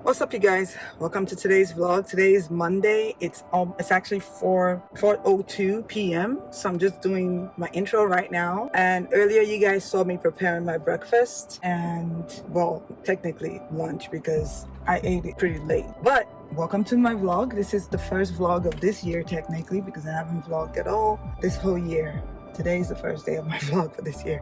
What's up, you guys? Welcome to today's vlog. Today is Monday. It's actually 4:02 p.m. So I'm just doing my intro right now. And earlier you guys saw me preparing my breakfast and, well, technically lunch because I ate it pretty late. But welcome to my vlog. This is the first vlog of this year technically because I haven't vlogged at all this whole year. Today is the first day of my vlog for this year.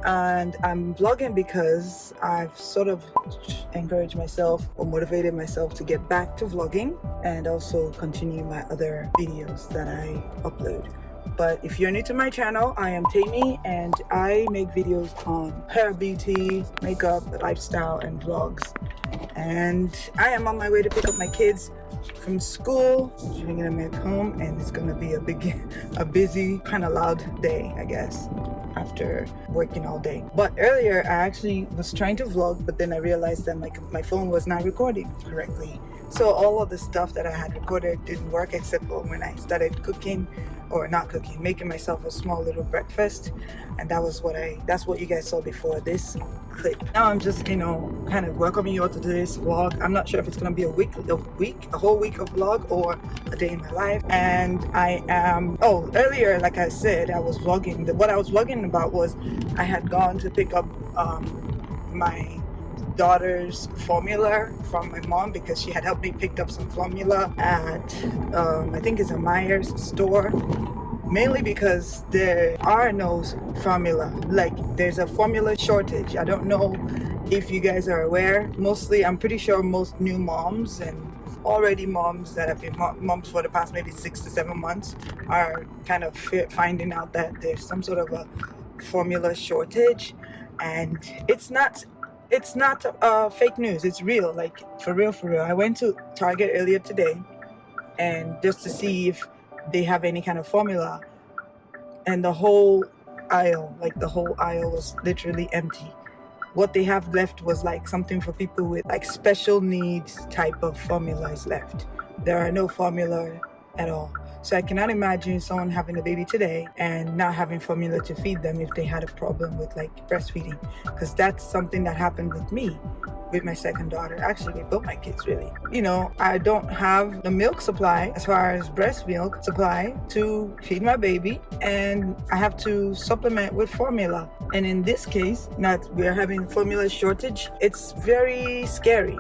And I'm vlogging because I've sort of encouraged myself or motivated myself to get back to vlogging and also continue my other videos that I upload. But if you're new to my channel, I am Temie and I make videos on hair, beauty, makeup, lifestyle, and vlogs. And I am on my way to pick up my kids from school, bringing them at home, and it's gonna be a busy, kind of loud day, I guess, after working all day. But earlier I actually was trying to vlog, but then I realized that my phone was not recording correctly. So all of the stuff that I had recorded didn't work except for when I started cooking, or not cooking, making myself a small little breakfast. And that's what you guys saw before this clip. Now I'm just, kind of welcoming you all to today's vlog. I'm not sure if it's gonna be a whole week of vlog or a day in my life. And I am, earlier, like I said, I was vlogging. What I was vlogging about was I had gone to pick up my daughter's formula from my mom because she had helped me pick up some formula at I think it's a Myers store, mainly because there are no formula, like there's a formula shortage. I don't know if you guys are aware. Mostly, I'm pretty sure most new moms and already moms that have been moms for the past maybe 6 to 7 months are kind of finding out that there's some sort of a formula shortage, and it's not fake news. It's real, like for real. I went to Target earlier today and just to see if they have any kind of formula, and the whole aisle was literally empty. What they have left was like something for people with like special needs type of formulas left. There are no formula at all. So I cannot imagine someone having a baby today and not having formula to feed them if they had a problem with like breastfeeding, because that's something that happened with me. with my second daughter, actually with both my kids really. You know, I don't have the milk supply as far as breast milk supply to feed my baby, and I have to supplement with formula. And in this case, not we're having formula shortage, it's very scary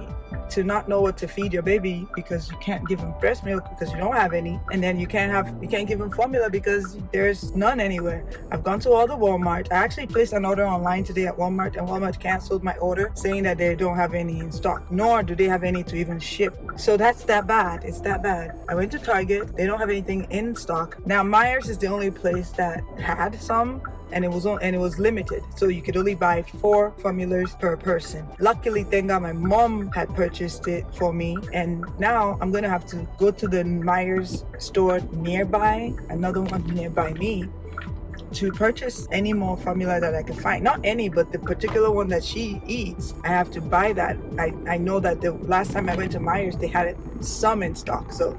to not know what to feed your baby because you can't give him breast milk because you don't have any, and then you can't give him formula because there's none anywhere. I've gone to all the Walmart. I actually placed an order online today at Walmart, and Walmart canceled my order saying that they don't have any in stock, nor do they have any to even ship. So that's that bad. It's that bad. I went to Target. They don't have anything in stock. Now Myers is the only place that had some, and it was limited, so you could only buy 4 formulas per person. Luckily, thank God, my mom had purchased it for me, and now I'm gonna have to go to the Myers store nearby, another one nearby me, to purchase any more formula that I can find. Not any, but the particular one that she eats, I have to buy that. I know that the last time I went to Myers, they had some in stock, so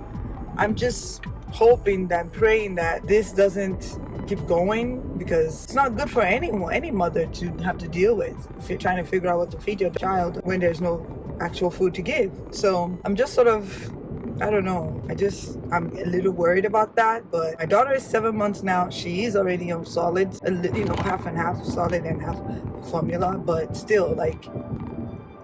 I'm just hoping that, praying that this doesn't keep going, because it's not good for anyone, any mother, to have to deal with if you're trying to figure out what to feed your child when there's no actual food to give. So I'm just sort of, I don't know, I'm a little worried about that. But my daughter is 7 months now. She is already on solids, you know, half and half solid and half formula, but still, like,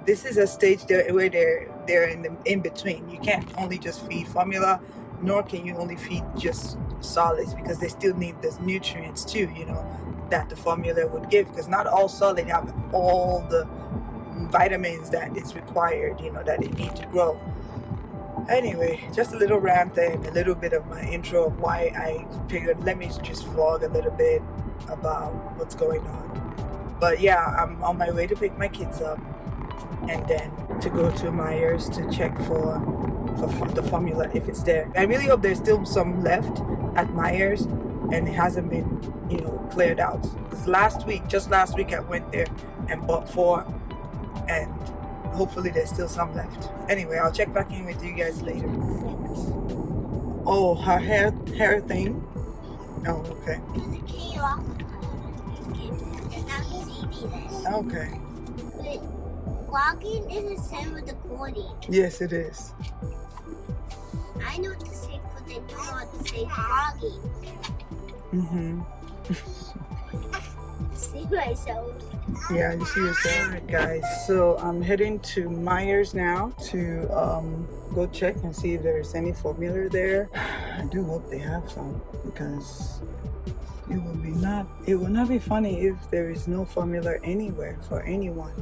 this is a stage there where they're in between. You can't only just feed formula, nor can you only feed just solids, because they still need those nutrients too, you know, that the formula would give, because not all solid have all the vitamins that is required, you know, that they need to grow. Anyway, just a little rant there and a little bit of my intro of why I figured let me just vlog a little bit about what's going on. But yeah, I'm on my way to pick my kids up and then to go to Myers to check for the formula if it's there. I really hope there's still some left at Myers and it hasn't been, you know, cleared out. Because just last week I went there and bought 4, and hopefully there's still some left. Anyway, I'll check back in with you guys later. Oh, her hair thing? Oh, okay. Okay. Vlogging is the same with recording. Yes, it is. I know what to say, but they don't know what to say vlogging. See myself. Yeah, you see yourself. Alright guys, so I'm heading to Myers now to go check and see if there's any formula there. I do hope they have some, because it will not be funny if there is no formula anywhere for anyone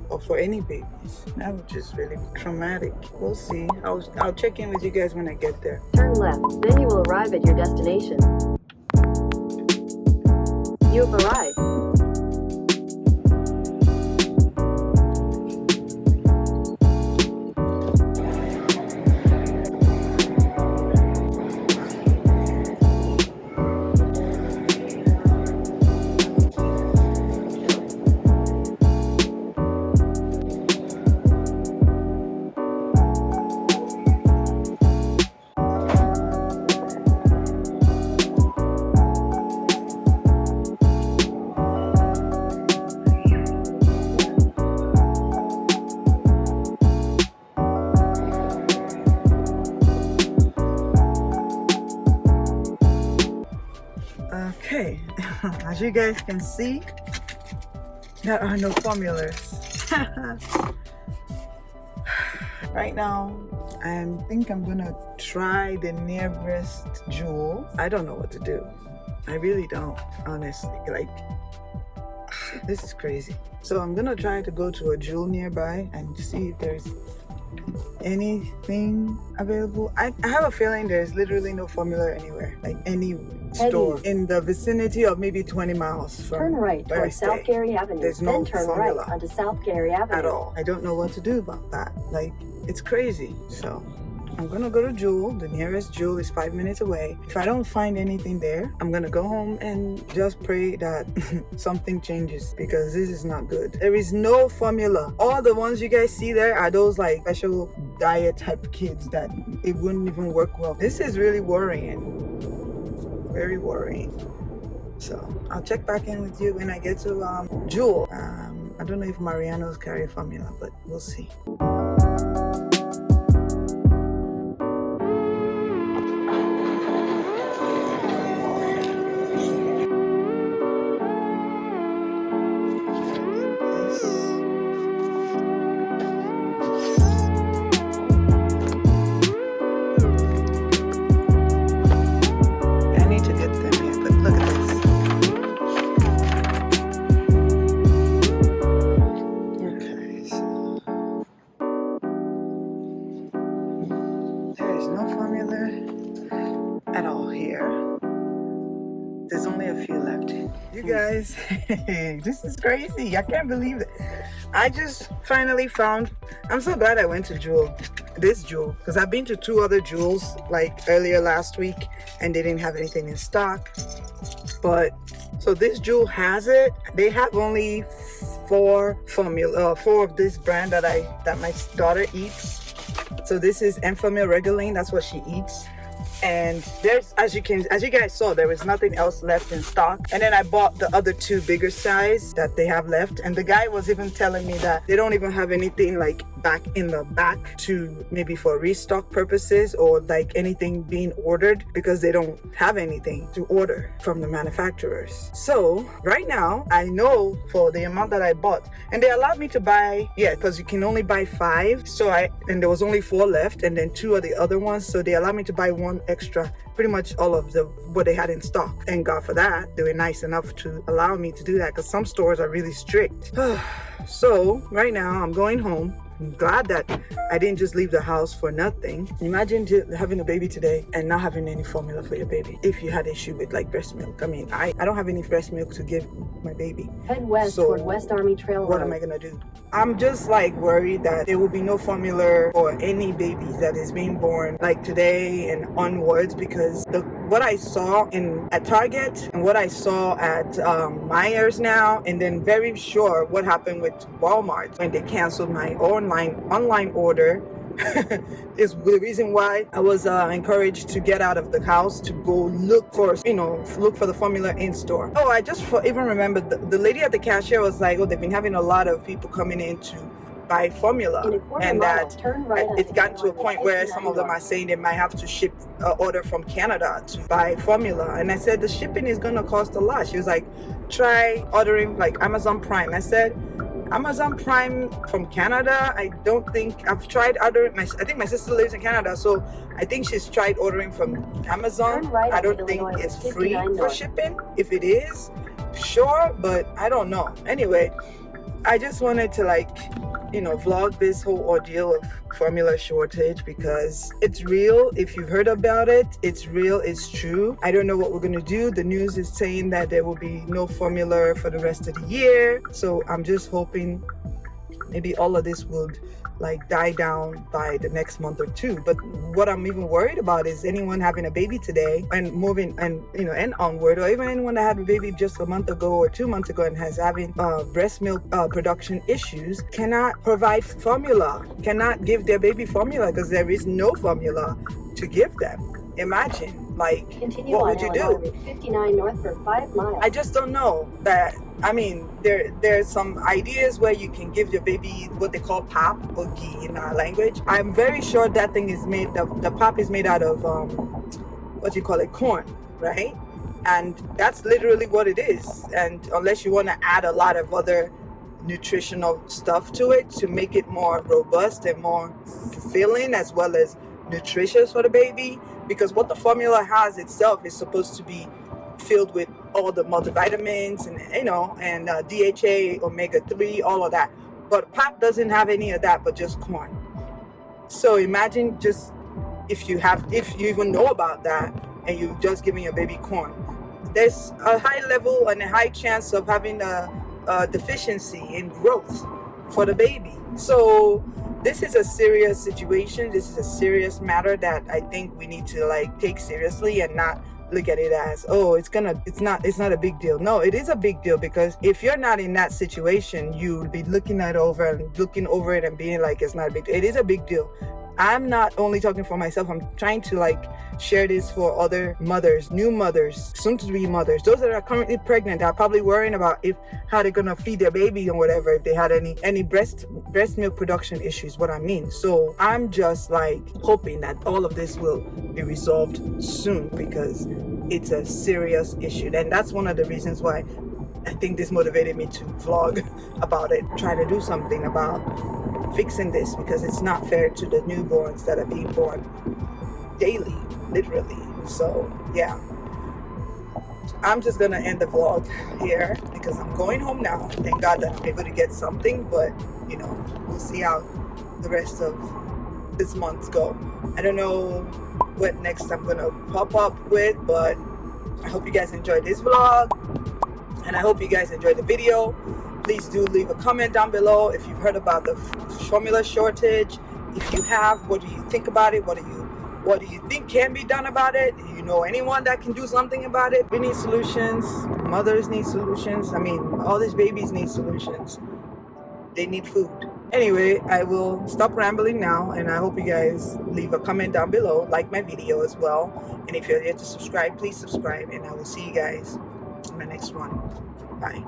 or for any babies. That would just really be traumatic. We'll see. I'll check in with you guys when I get there. Turn left, then you will arrive at your destination. You have arrived. Okay, as you guys can see, there are no formulas. Right now, I think I'm gonna try the nearest Jewel. I don't know what to do. I really don't, honestly. Like, this is crazy. So I'm gonna try to go to a Jewel nearby and see if there's anything available. I have a feeling there's literally no formula anywhere, like any store in the vicinity of maybe 20 miles from Turn right where I towards stay. South Gary Avenue. There's no then turn formula right onto South Gary Avenue. at all. I don't know what to do about that. Like, it's crazy. So I'm gonna go to Jewel. The nearest Jewel is 5 minutes away. If I don't find anything there, I'm gonna go home and just pray that something changes, because this is not good. There is no formula. All the ones you guys see there are those like special diet type kids that it wouldn't even work well. This is really worrying. Very worrying. So I'll check back in with you when I get to Jewel. I don't know if Mariano's carry formula, but we'll see. I need to get them here, but look at this. Okay, so there is no formula at all here. There's only a few left. You guys, this is crazy. I can't believe it. I just finally found, I'm so glad I went to Jewel, this Jewel, because I've been to 2 other Jewels like earlier last week and they didn't have anything in stock. But so this Jewel has it. They have only 4 of this brand that my daughter eats. So this is Enfamil Regulaine, that's what she eats. And there's, as you guys saw, there was nothing else left in stock. And then I bought the other 2 bigger size that they have left. And the guy was even telling me that they don't even have anything like back in the back to maybe for restock purposes or like anything being ordered, because they don't have anything to order from the manufacturers. So right now I know for the amount that I bought, and they allowed me to buy, because you can only buy 5. So and there was only 4 left, and then 2 of the other ones. So they allowed me to buy 1 extra, pretty much all of what they had in stock. Thank God for that. They were nice enough to allow me to do that, because some stores are really strict. So right now I'm going home. I'm glad that I didn't just leave the house for nothing. Imagine having a baby today and not having any formula for your baby. If you had issue with like breast milk. I mean, I don't have any breast milk to give my baby. Head west So toward West Army Trail what Road. am I gonna do? I'm just like worried that there will be no formula for any babies that is being born like today and onwards, because what I saw at Target and what I saw at Myers now, and then very sure what happened with Walmart when they canceled my online order is the reason why I was encouraged to get out of the house to go look for the formula in store. Oh, I just even remembered the lady at the cashier was like, oh, they've been having a lot of people coming in to buy formula, and that it's gotten to a point where some of them are saying they might have to ship order from Canada to buy formula. And I said the shipping is gonna cost a lot. She was like, try ordering like Amazon Prime. I said, Amazon Prime from Canada, I don't think I've tried ordering. I think my sister lives in Canada, so I think she's tried ordering from Amazon. I don't think it's free for shipping. If it is, sure, but I don't know. Anyway, I just wanted to vlog this whole ordeal of formula shortage, because it's real. If you've heard about it, it's real, it's true. I don't know what we're gonna do. The news is saying that there will be no formula for the rest of the year. So I'm just hoping maybe all of this would die down by the next month or 2. But what I'm even worried about is anyone having a baby today and moving and onward, or even anyone that had a baby just a month ago or 2 months ago and has having breast milk production issues, cannot provide formula, cannot give their baby formula because there is no formula to give them. Imagine, Continue what on would you Illinois do? Route 59 north for 5 miles. I just don't know that. I mean, there's some ideas where you can give your baby what they call pap or ghee in our language. I'm very sure that thing is made of, the pap is made out of corn, right? And that's literally what it is. And unless you want to add a lot of other nutritional stuff to it to make it more robust and more fulfilling as well as nutritious for the baby, because what the formula has itself is supposed to be filled with all the multivitamins and DHA, omega-3, all of that. But pap doesn't have any of that, but just corn. So imagine just if you even know about that and you're just giving your baby corn, there's a high level and a high chance of having a deficiency in growth for the baby. So this is a serious situation. This is a serious matter that I think we need to take seriously and not look at it as, oh, it's not a big deal. No, it is a big deal, because if you're not in that situation, you'll be looking over it and being like, it's not a big deal. It is a big deal. I'm not only talking for myself, I'm trying to like share this for other mothers, new mothers, soon to be mothers, those that are currently pregnant, are probably worrying about how they're gonna feed their baby or whatever, if they had any breast milk production issues, what I mean. So I'm just like hoping that all of this will be resolved soon, because it's a serious issue. And that's one of the reasons why I think this motivated me to vlog about it, try to do something about fixing this, because it's not fair to the newborns that are being born daily, literally. So yeah, I'm just gonna end the vlog here because I'm going home now. Thank God that I'm able to get something, but you know, we'll see how the rest of this month go. I don't know what next I'm gonna pop up with, but I hope you guys enjoyed this vlog, and I hope you guys enjoyed the video. Please do leave a comment down below if you've heard about the formula shortage. If you have, what do you think about it? What do you think can be done about it? Do you know anyone that can do something about it? We need solutions. Mothers need solutions. I mean, all these babies need solutions. They need food. Anyway, I will stop rambling now, and I hope you guys leave a comment down below, like my video as well. And if you're yet to subscribe, please subscribe, and I will see you guys in my next one. Bye.